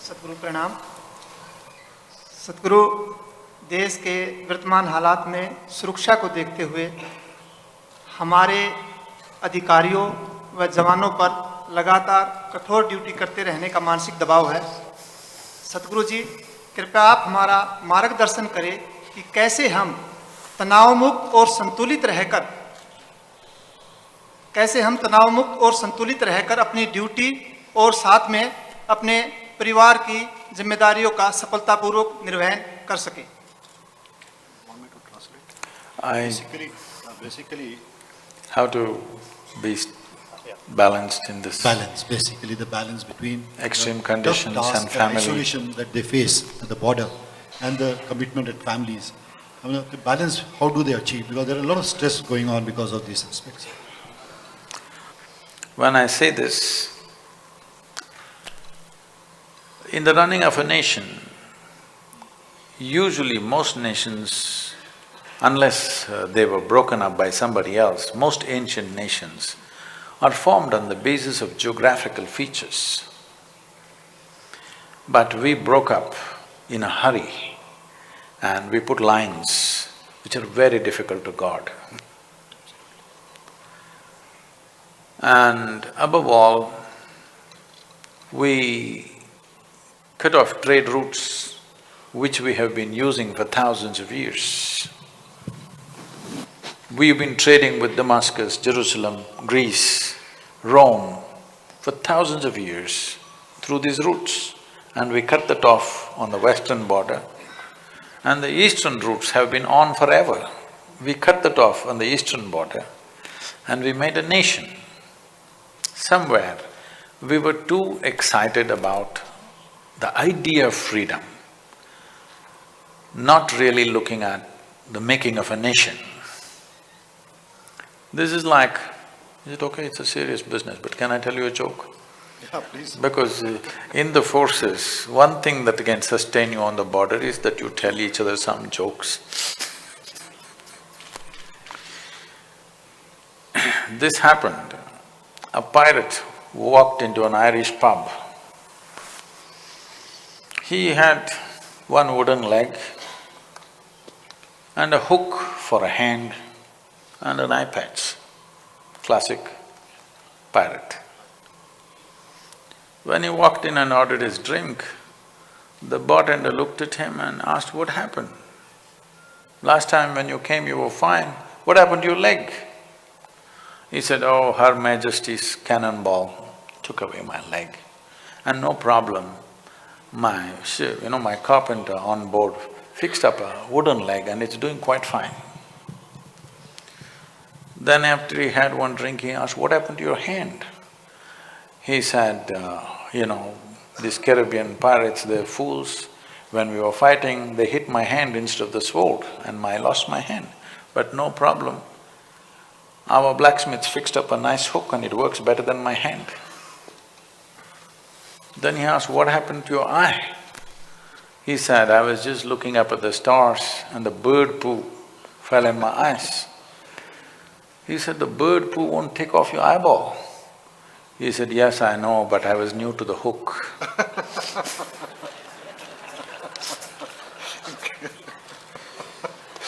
सतगुरु प्रणाम। सतगुरु, देश के वर्तमान हालात में सुरक्षा को देखते हुए हमारे अधिकारियों व जवानों पर लगातार कठोर ड्यूटी करते रहने का मानसिक दबाव है। सतगुरु जी, कृपया आप हमारा मार्गदर्शन करें कि कैसे हम तनावमुक्त और संतुलित रहकर अपनी ड्यूटी और साथ में अपने परिवार की जिम्मेदारियों का सफलतापूर्वक निर्वहन कर सकें। Basically, how to be balanced in this basically the balance between extreme conditions and family. Isolation that they face at the border and the commitment at families. I mean, the balance, how do they achieve? Because there are a lot of stress going on because of these aspects. When I say this, in the running of a nation, usually most nations, unless they were broken up by somebody else, most ancient nations are formed on the basis of geographical features. But we broke up in a hurry and we put lines which are very difficult to guard. And above all, we cut off trade routes which we have been using for thousands of years. We've been trading with Damascus, Jerusalem, Greece, Rome for thousands of years through these routes, and we cut that off on the western border. And the eastern routes have been on forever. We cut that off on the eastern border and we made a nation. Somewhere we were too excited about the idea of freedom, not really looking at the making of a nation. This is like, is it okay? It's a serious business, but can I tell you a joke? Yeah, please. Because in the forces, one thing that can sustain you on the border is that you tell each other some jokes. This happened. A pirate walked into an Irish pub. He had one wooden leg and a hook for a hand and an eye patch. Classic pirate. When he walked in and ordered his drink, the bartender looked at him and asked, "What happened? Last time when you came you were fine, what happened to your leg?" He said, "Oh, Her Majesty's cannonball took away my leg. And no problem, my carpenter on board fixed up a wooden leg and it's doing quite fine." Then after he had one drink, he asked, "What happened to your hand?" He said, these Caribbean pirates, they're fools. When we were fighting, they hit my hand instead of the sword and I lost my hand. But no problem, our blacksmiths fixed up a nice hook and it works better than my hand." Then he asked, "What happened to your eye?" He said, "I was just looking up at the stars and the bird poo fell in my eyes." He said, "The bird poo won't take off your eyeball." He said, "Yes, I know, but I was new to the hook."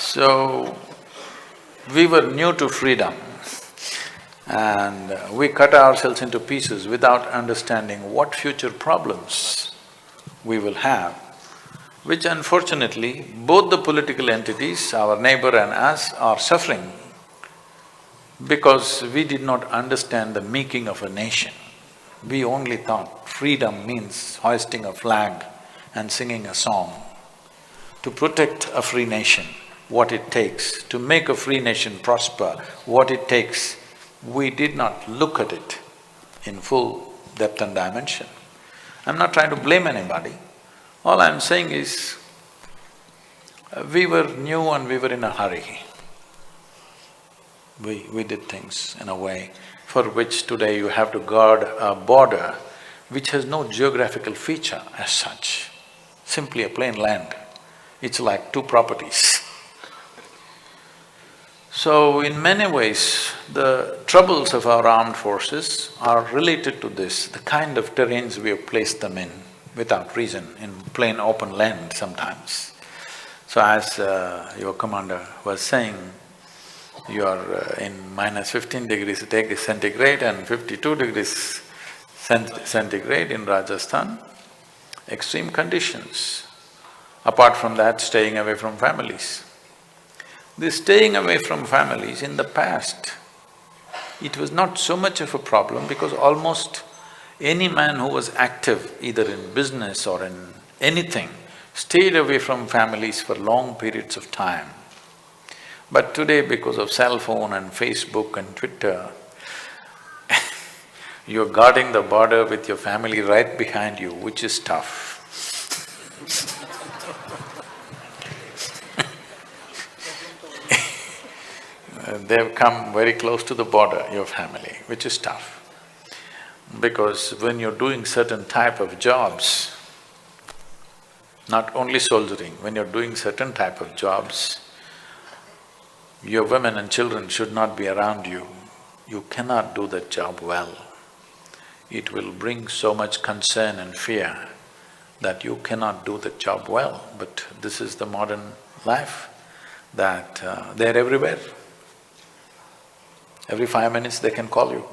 So, we were new to freedom and we cut ourselves into pieces without understanding what future problems we will have, which unfortunately both the political entities, our neighbor and us, are suffering because we did not understand the making of a nation. We only thought freedom means hoisting a flag and singing a song. To protect a free nation, what it takes, to make a free nation prosper, what it takes, we did not look at it in full depth and dimension. I'm not trying to blame anybody. All I'm saying is, we were new and we were in a hurry. We did things in a way for which today you have to guard a border which has no geographical feature as such, simply a plain land. It's like two properties. So in many ways, the troubles of our armed forces are related to this, the kind of terrains we have placed them in. without reason in plain open land sometimes. So as your commander was saying, you are in minus 15 degrees centigrade and 52 degrees centigrade in Rajasthan, extreme conditions. Apart from that, staying away from families. This staying away from families in the past, it was not so much of a problem because almost any man who was active either in business or in anything stayed away from families for long periods of time. But today, because of cell phone and Facebook and Twitter, you're guarding the border with your family right behind you, which is tough. They've come very close to the border, your family, which is tough. Because when you're doing certain type of jobs, not only soldiering, when you're doing certain type of jobs, your women and children should not be around you. You cannot do that job well. It will bring so much concern and fear that you cannot do the job well. But this is the modern life, that they're everywhere. Every 5 minutes they can call you.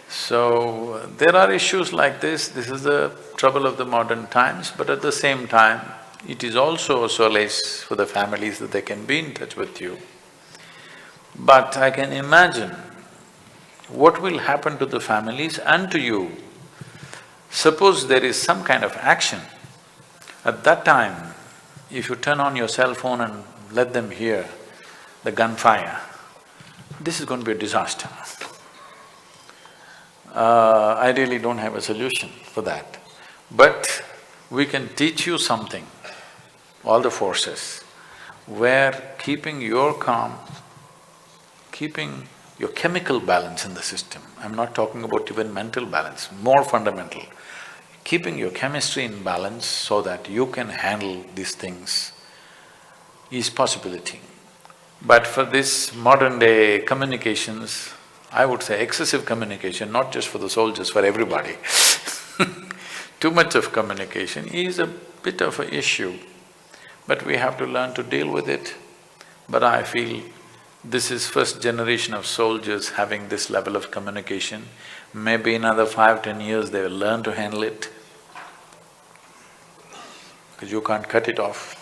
So, there are issues like this is the trouble of the modern times, but at the same time, it is also a solace for the families that they can be in touch with you. But I can imagine what will happen to the families and to you. Suppose there is some kind of action, at that time, if you turn on your cell phone and let them hear the gunfire, this is going to be a disaster. I really don't have a solution for that. But we can teach you something, all the forces, where keeping your calm, keeping your chemical balance in the system, I'm not talking about even mental balance, more fundamental, keeping your chemistry in balance so that you can handle these things is possibility. But for this modern day communications, I would say excessive communication, not just for the soldiers, for everybody too much of communication is a bit of an issue, but we have to learn to deal with it. But I feel this is first generation of soldiers having this level of communication. Maybe in another 5–10 years they will learn to handle it, because you can't cut it off.